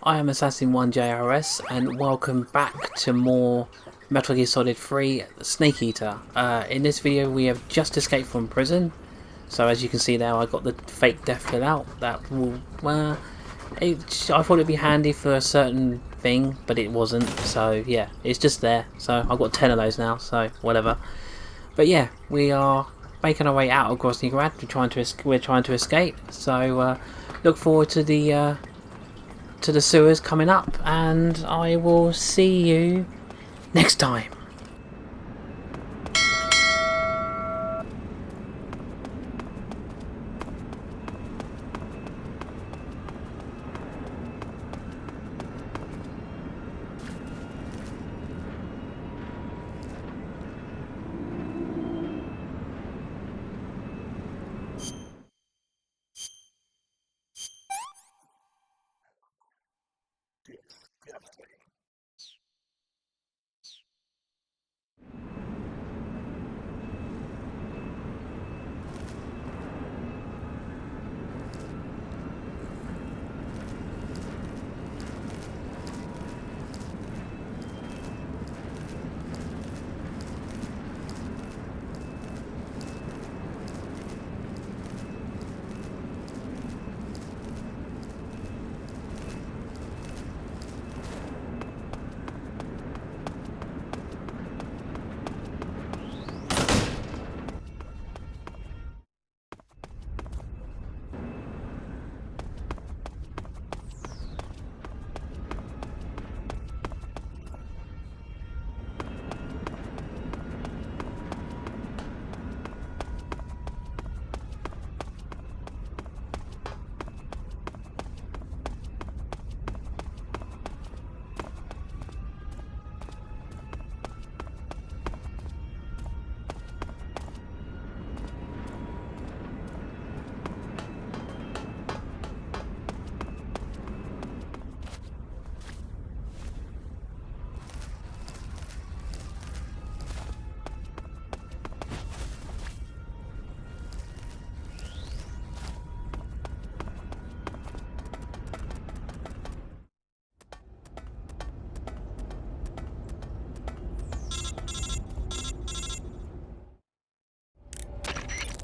I am Assassin1JRS and welcome back to more Metal Gear Solid 3 Snake Eater. In this video we have just escaped from prison, so as you can see now I got the fake death fill out. That will, I thought it'd be handy for a certain thing, but it wasn't, so yeah, it's just there. So I've got 10 of those now, so whatever. But yeah, we are making our way out of Groznyj. We're trying to escape, so look forward to the sewers coming up, and I will see you next time.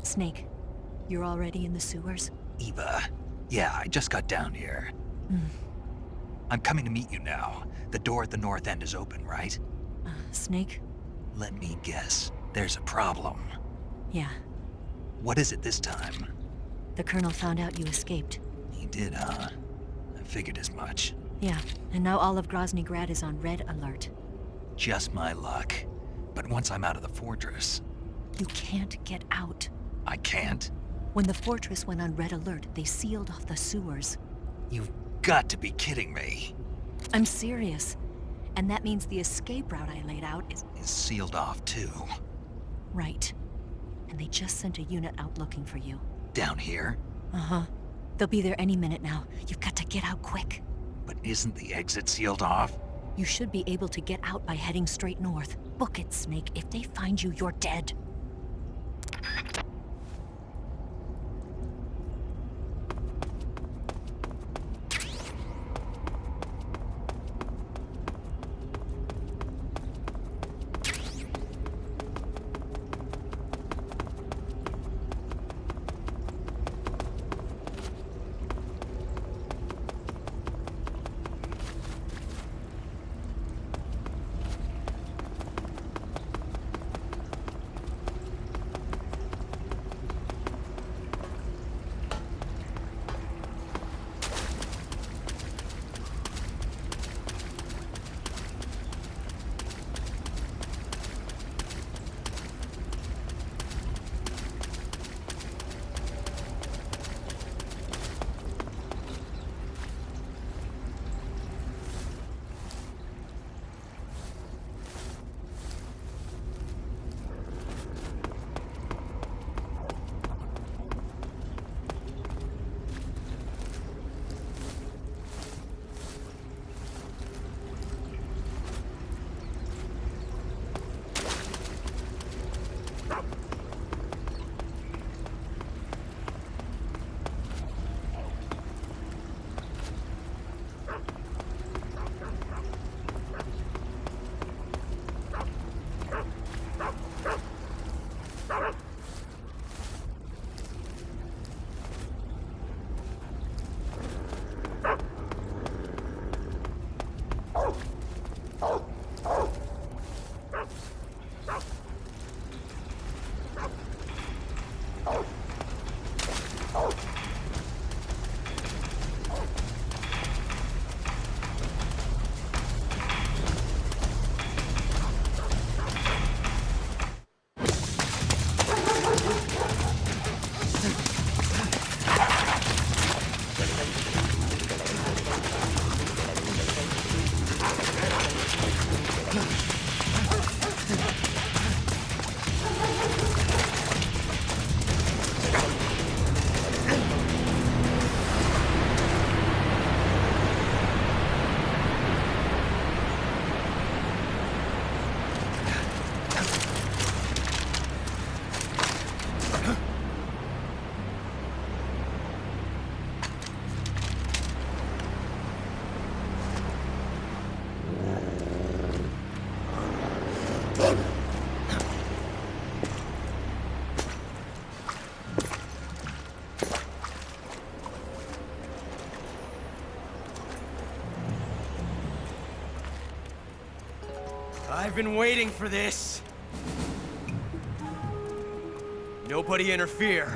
Snake, you're already in the sewers? Eva. Yeah, I just got down here. I'm coming to meet you now. The door at the north end is open, right? Snake? Let me guess. There's a problem. Yeah. What is it this time? The Colonel found out you escaped. He did, huh? I figured as much. Yeah, and now all of Groznyj is on red alert. Just my luck. But once I'm out of the fortress... You can't get out. I can't? When the fortress went on red alert, they sealed off the sewers. You've got to be kidding me. I'm serious. And that means the escape route I laid out is sealed off, too. right. And they just sent a unit out looking for you. Down here? Uh-huh. They'll be there any minute now. You've got to get out quick. But isn't the exit sealed off? You should be able to get out by heading straight north. Book it, Snake. If they find you, you're dead. I've been waiting for this. Nobody interfere.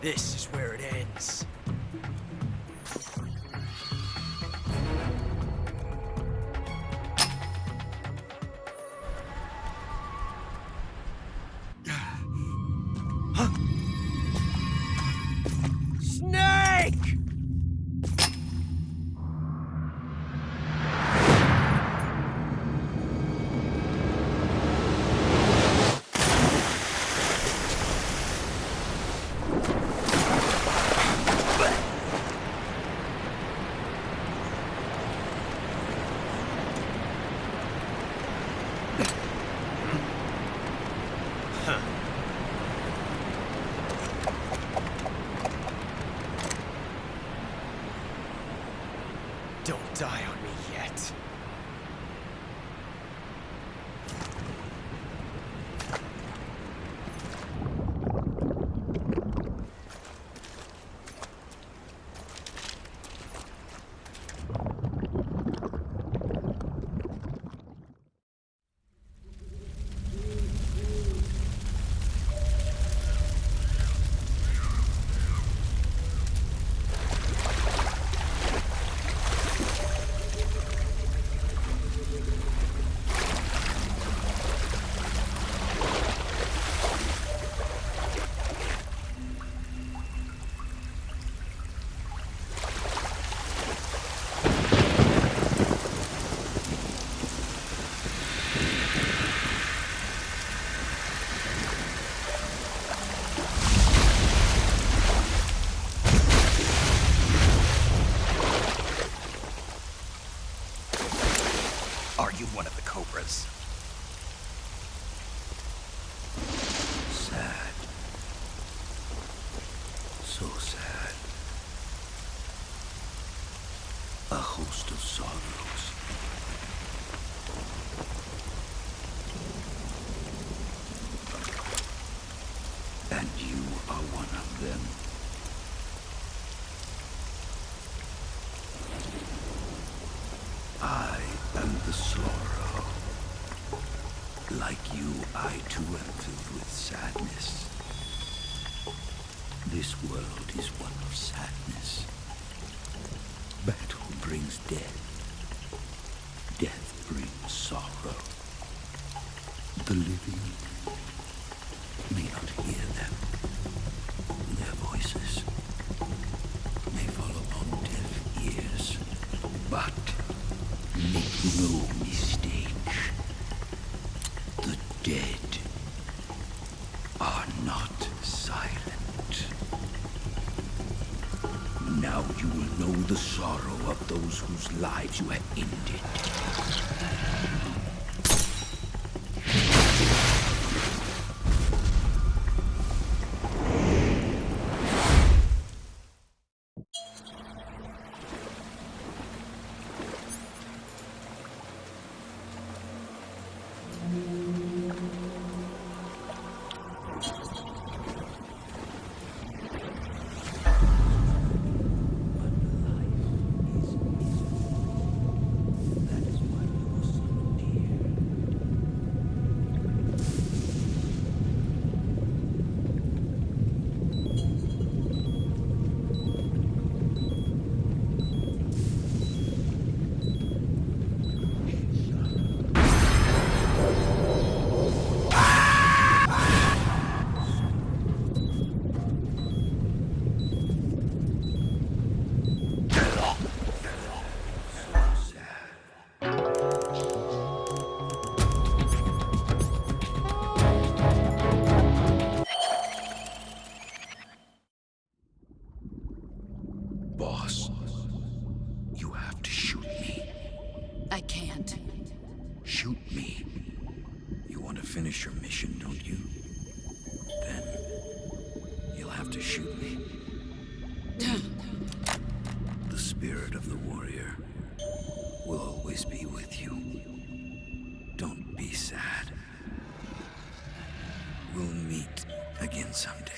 This is where it ends. Huh? Snake! Don't die on me yet. Are you one of the Cobras? Sad. So sad. A host of sorrows. And you are one of them. I am the sorrow. Like you, I too am filled with sadness. This world is one of sadness. Battle brings death. Death brings sorrow. The living may not hear them. Their voices may fall upon deaf ears. But make no mistake. The dead are not silent. Now you will know the sorrow of those whose lives you have ended. Boss, you have to shoot me. I can't. Shoot me. You want to finish your mission, don't you? Then you'll have to shoot me. spirit of the warrior will always be with you. Don't be sad. We'll meet again someday.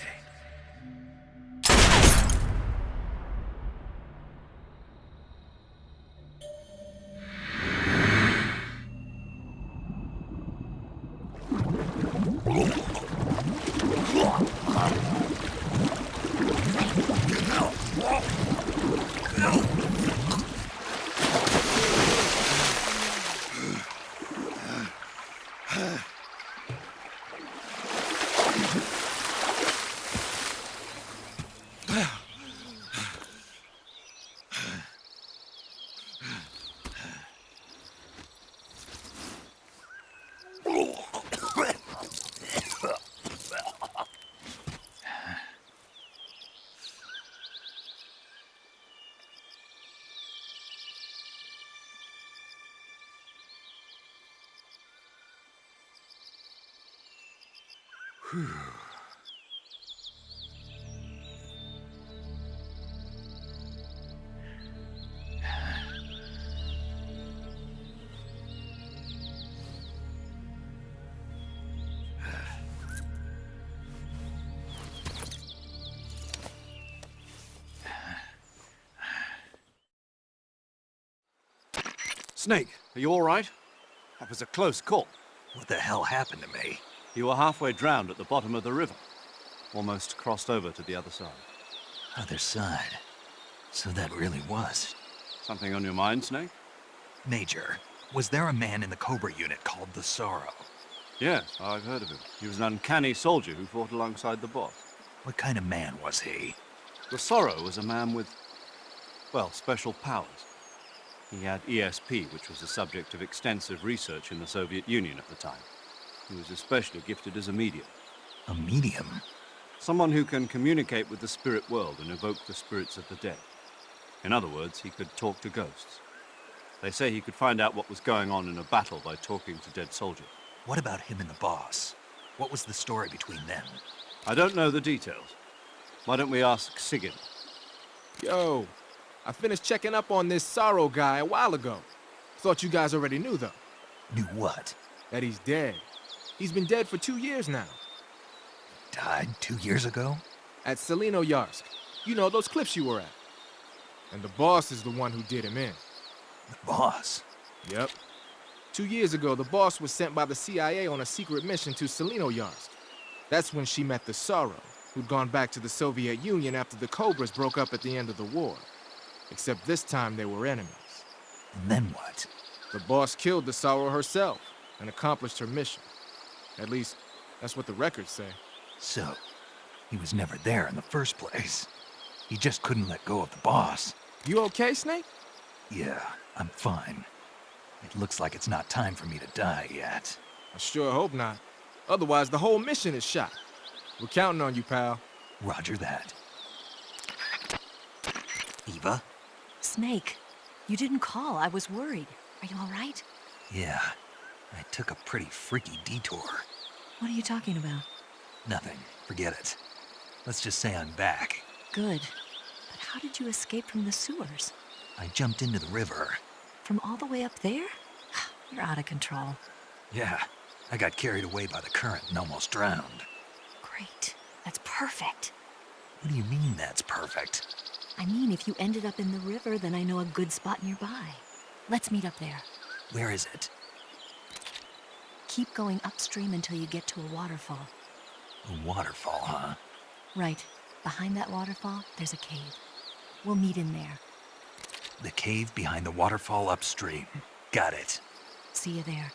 Snake, are you all right? That was a close call. What the hell happened to me? You were halfway drowned at the bottom of the river. Almost crossed over to the other side. Other side. So that really was. Something on your mind, Snake? Major, was there a man in the Cobra unit called the Sorrow? Yes, I've heard of him. He was an uncanny soldier who fought alongside the boss. What kind of man was he? The Sorrow was a man with, well, special powers. He had ESP, which was the subject of extensive research in the Soviet Union at the time. He was especially gifted as a medium. A medium? Someone who can communicate with the spirit world and evoke the spirits of the dead. In other words, he could talk to ghosts. They say he could find out what was going on in a battle by talking to dead soldiers. What about him and the boss? What was the story between them? I don't know the details. Why don't we ask Sigyn? Yo, I finished checking up on this Sorrow guy a while ago. Thought you guys already knew, though. Knew what? That he's dead. He's been dead for 2 years now. Died 2 years ago? At Selino-Yarsk. You know, those cliffs you were at. And the boss is the one who did him in. The boss? Yep. 2 years ago, the boss was sent by the CIA on a secret mission to Selino-Yarsk. That's when she met the Sorrow, who'd gone back to the Soviet Union after the Cobras broke up at the end of the war. Except this time they were enemies. And then what? The boss killed the Sorrow herself and accomplished her mission. At least, that's what the records say. So, he was never there in the first place. He just couldn't let go of the boss. You okay, Snake? Yeah, I'm fine. It looks like it's not time for me to die yet. I sure hope not. Otherwise, the whole mission is shot. We're counting on you, pal. Roger that. Eva? Snake, you didn't call. I was worried. Are you all right? Yeah, I took a pretty freaky detour. What are you talking about? Nothing. Forget it. Let's just say I'm back. Good. But how did you escape from the sewers? I jumped into the river. From all the way up there? You're out of control. Yeah, I got carried away by the current and almost drowned. Great. That's perfect. What do you mean that's perfect? I mean, if you ended up in the river, then I know a good spot nearby. Let's meet up there. Where is it? Keep going upstream until you get to a waterfall. A waterfall, huh? Right. Behind that waterfall, there's a cave. We'll meet in there. The cave behind the waterfall upstream. Got it. See you there.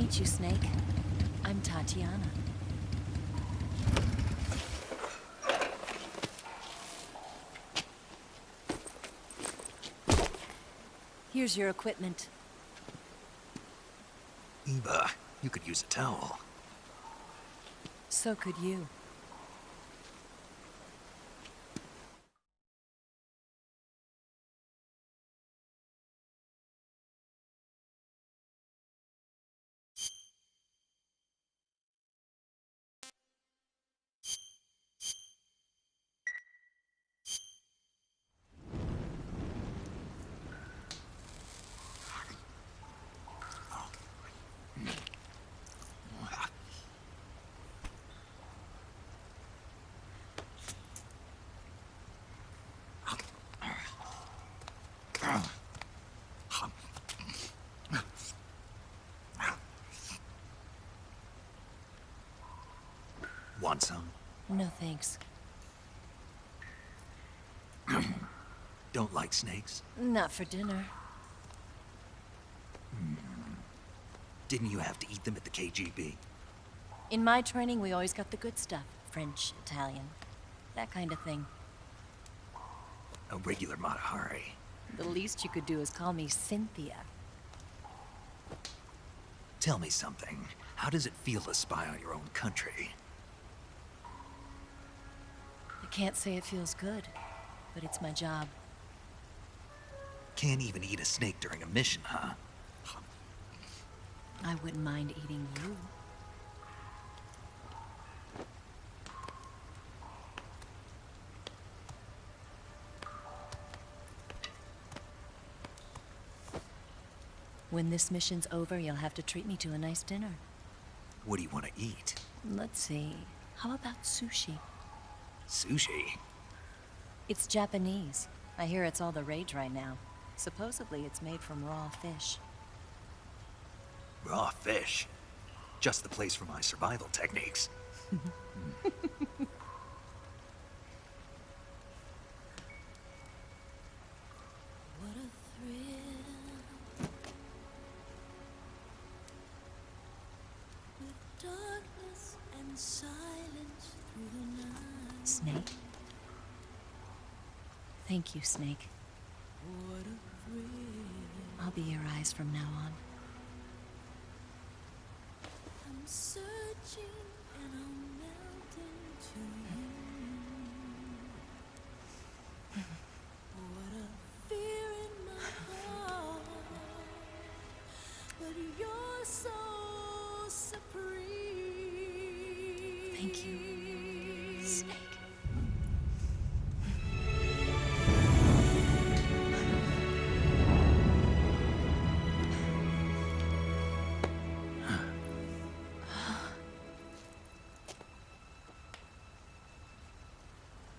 meet you, Snake. I'm Tatiana. Here's your equipment. Eva, you could use a towel. So could you. Want some? No thanks. Don't like snakes? Not for dinner. Didn't you have to eat them at the KGB? In my training, we always got the good stuff. French, Italian, that kind of thing. A regular Matahari. The least you could do is call me Cynthia. Tell me something. How does it feel to spy on your own country? I can't say it feels good, but it's my job. Can't even eat a snake during a mission, huh? I wouldn't mind eating you. When this mission's over, you'll have to treat me to a nice dinner. What do you want to eat? Let's see. How about sushi? Sushi? It's Japanese. I hear it's all the rage right now. Supposedly, it's made from raw fish. Raw fish? Just the place for my survival techniques. What a thrill. With darkness and silence through the night. Snake? Thank you, Snake. What a thrill. I'll be your eyes from now on. I'm searching and I'm melting to you. What a fear in my heart, but you're so supreme. Thank you, Snake.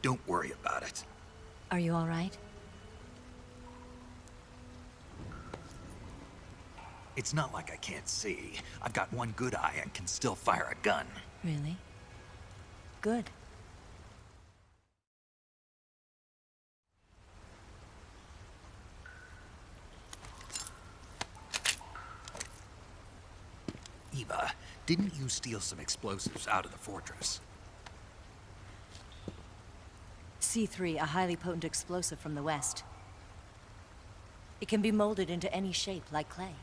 Don't worry about it. Are you all right? It's not like I can't see. I've got one good eye and can still fire a gun. Really? Good. Eva, didn't you steal some explosives out of the fortress? C3, a highly potent explosive from the west. It can be molded into any shape, like clay.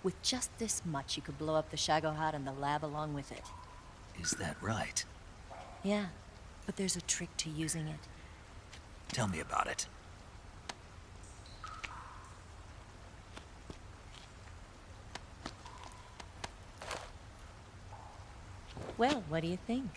With just this much, you could blow up the Shagohod and the lab along with it. Is that right? Yeah, but there's a trick to using it. Tell me about it. Well, what do you think?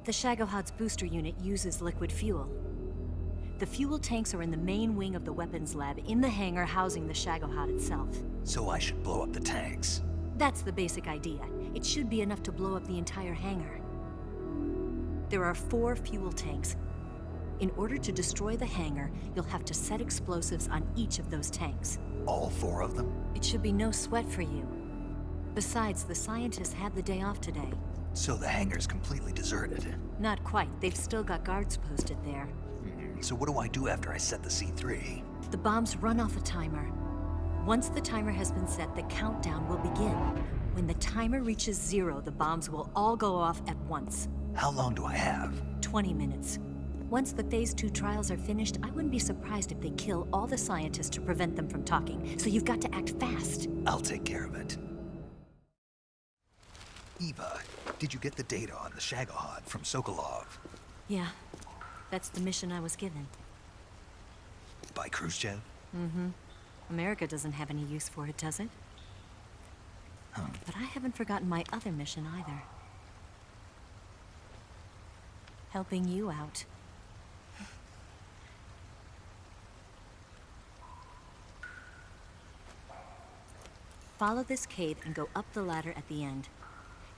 The Shagohod's booster unit uses liquid fuel. The fuel tanks are in the main wing of the weapons lab in the hangar housing the Shagohod itself. So I should blow up the tanks. That's the basic idea. It should be enough to blow up the entire hangar. There are 4 fuel tanks. In order to destroy the hangar, you'll have to set explosives on each of those tanks. All 4 of them? It should be no sweat for you. Besides, the scientists had the day off today. So the hangar's completely deserted. Not quite. They've still got guards posted there. So what do I do after I set the C3? The bombs run off a timer. Once the timer has been set, the countdown will begin. When the timer reaches 0, the bombs will all go off at once. How long do I have? 20 minutes. Once the Phase 2 trials are finished, I wouldn't be surprised if they kill all the scientists to prevent them from talking. So you've got to act fast. I'll take care of it. Eva, did you get the data on the Shagohod from Sokolov? Yeah, that's the mission I was given. By Khrushchev? America doesn't have any use for it, does it? But I haven't forgotten my other mission either. Helping you out. Follow this cave and go up the ladder at the end.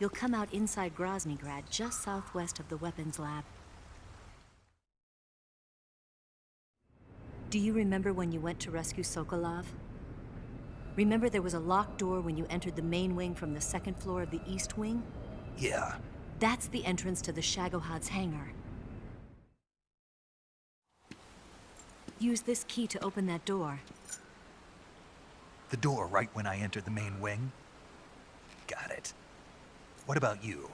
You'll come out inside Groznygrad, just southwest of the weapons lab. Do you remember when you went to rescue Sokolov? Remember there was a locked door when you entered the main wing from the second floor of the east wing? Yeah. That's the entrance to the Shagohod's hangar. Use this key to open that door. The door right when I entered the main wing? Got it. What about you?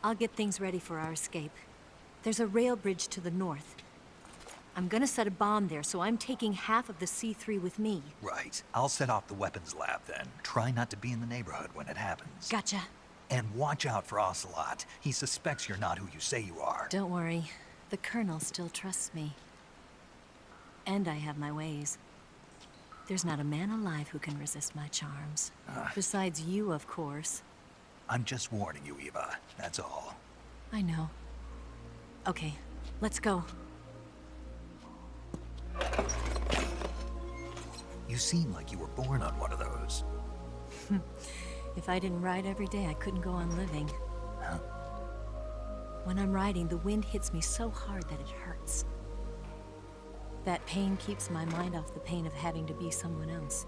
I'll get things ready for our escape. There's a rail bridge to the north. I'm gonna set a bomb there, so I'm taking half of the C3 with me. Right. I'll set off the weapons lab then. Try not to be in the neighborhood when it happens. Gotcha. And watch out for Ocelot. He suspects you're not who you say you are. Don't worry. The Colonel still trusts me. And I have my ways. There's not a man alive who can resist my charms. Besides you, of course. I'm just warning you, Eva. That's all. I know. Okay, let's go. You seem like you were born on one of those. If I didn't ride every day, I couldn't go on living. Huh? When I'm riding, the wind hits me so hard that it hurts. That pain keeps my mind off the pain of having to be someone else.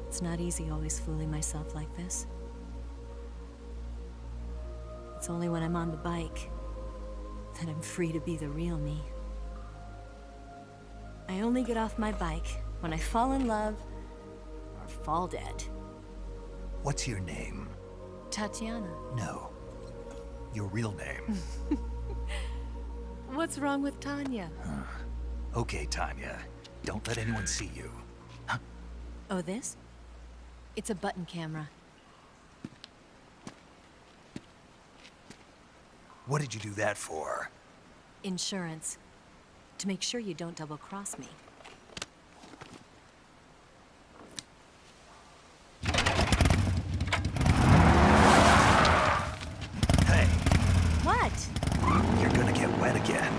It's not easy always fooling myself like this. It's only when I'm on the bike that I'm free to be the real me. I only get off my bike when I fall in love or fall dead. What's your name? Tatiana. No. Your real name. What's wrong with Tanya? Okay, Tanya. Don't let anyone see you. Oh, this? It's a button camera. What did you do that for? Insurance. To make sure you don't double-cross me. Hey, What? you're gonna get wet again.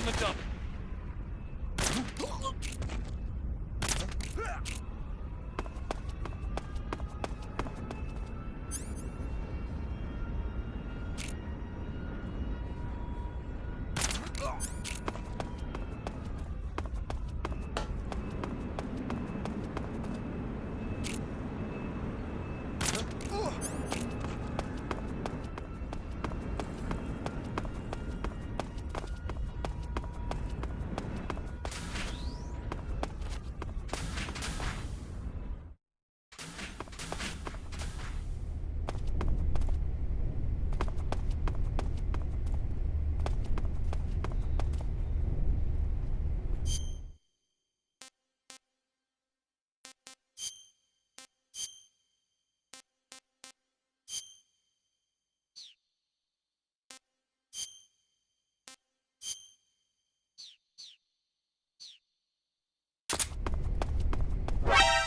on the double.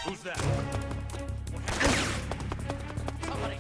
Who's that? Somebody.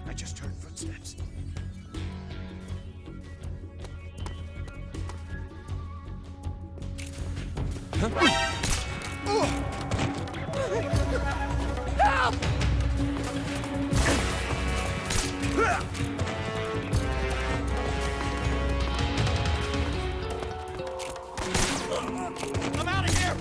I just heard footsteps. I'm out of here!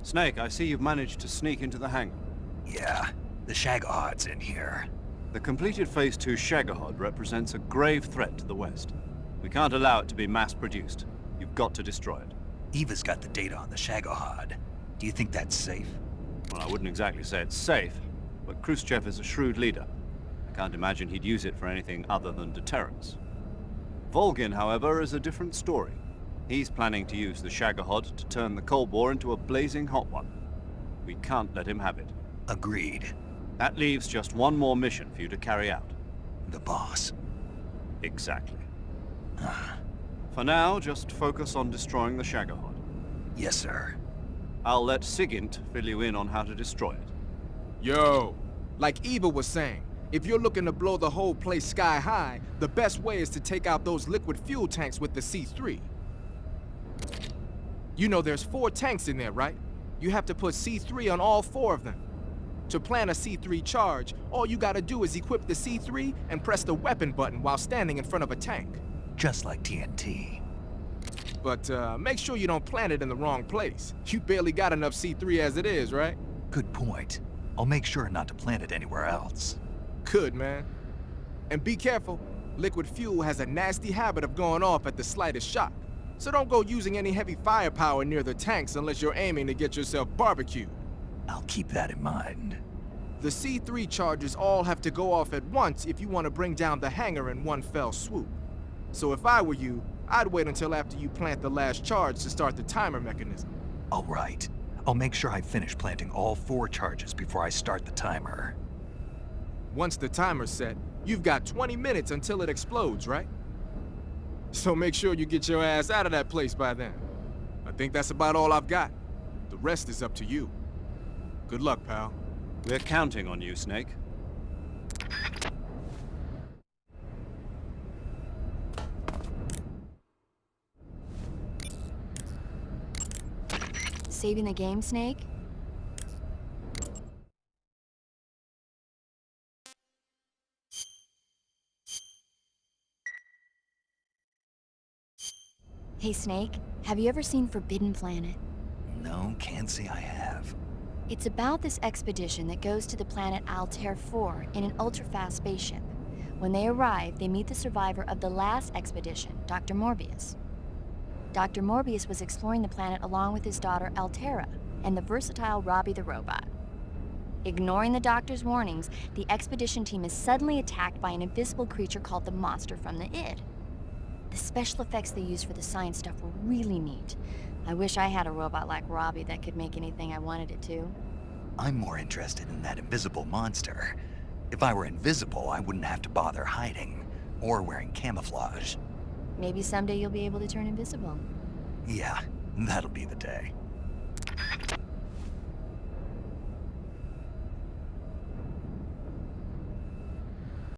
Snake, I see you've managed to sneak into the hangar. Yeah, the Shagahod's in here. The completed Phase 2 Shagahod represents a grave threat to the West. We can't allow it to be mass-produced. You've got to destroy it. Eva's got the data on the Shagahod. Do you think that's safe? Well, I wouldn't exactly say it's safe, but Khrushchev is a shrewd leader. I can't imagine he'd use it for anything other than deterrence. Volgin, however, is a different story. He's planning to use the Shagahod to turn the Cold War into a blazing hot one. We can't let him have it. Agreed. That leaves just one more mission for you to carry out. The boss. Exactly. For now, just focus on destroying the Shagahod. Yes, sir. I'll let Sigint fill you in on how to destroy it. Yo, like Eva was saying, if you're looking to blow the whole place sky high, the best way is to take out those liquid fuel tanks with the C3. You know there's 4 tanks in there, right? You have to put C3 on all 4 of them. To plant a C3 charge, all you gotta do is equip the C3 and press the weapon button while standing in front of a tank. Just like TNT. But make sure you don't plant it in the wrong place. You barely got enough C3 as it is, right? Good point. I'll make sure not to plant it anywhere else. Good, man. And be careful. Liquid fuel has a nasty habit of going off at the slightest shock. So don't go using any heavy firepower near the tanks unless you're aiming to get yourself barbecued. I'll keep that in mind. The C3 charges all have to go off at once if you want to bring down the hangar in one fell swoop. So if I were you, I'd wait until after you plant the last charge to start the timer mechanism. All right. I'll make sure I finish planting all 4 charges before I start the timer. Once the timer's set, you've got 20 minutes until it explodes, right? So make sure you get your ass out of that place by then. I think that's about all I've got. The rest is up to you. Good luck, pal. We're counting on you, Snake. Saving the game, Snake? Hey, Snake, have you ever seen Forbidden Planet? No, can't say I have. It's about this expedition that goes to the planet Altair 4 in an ultra-fast spaceship. When they arrive, they meet the survivor of the last expedition, Dr. Morbius. Dr. Morbius was exploring the planet along with his daughter Altera and the versatile Robbie the robot. Ignoring the doctor's warnings, the expedition team is suddenly attacked by an invisible creature called the Monster from the Id. The special effects they used for the science stuff were really neat. I wish I had a robot like Robbie that could make anything I wanted it to. I'm more interested in that invisible monster. If I were invisible, I wouldn't have to bother hiding or wearing camouflage. Maybe someday you'll be able to turn invisible. Yeah, that'll be the day.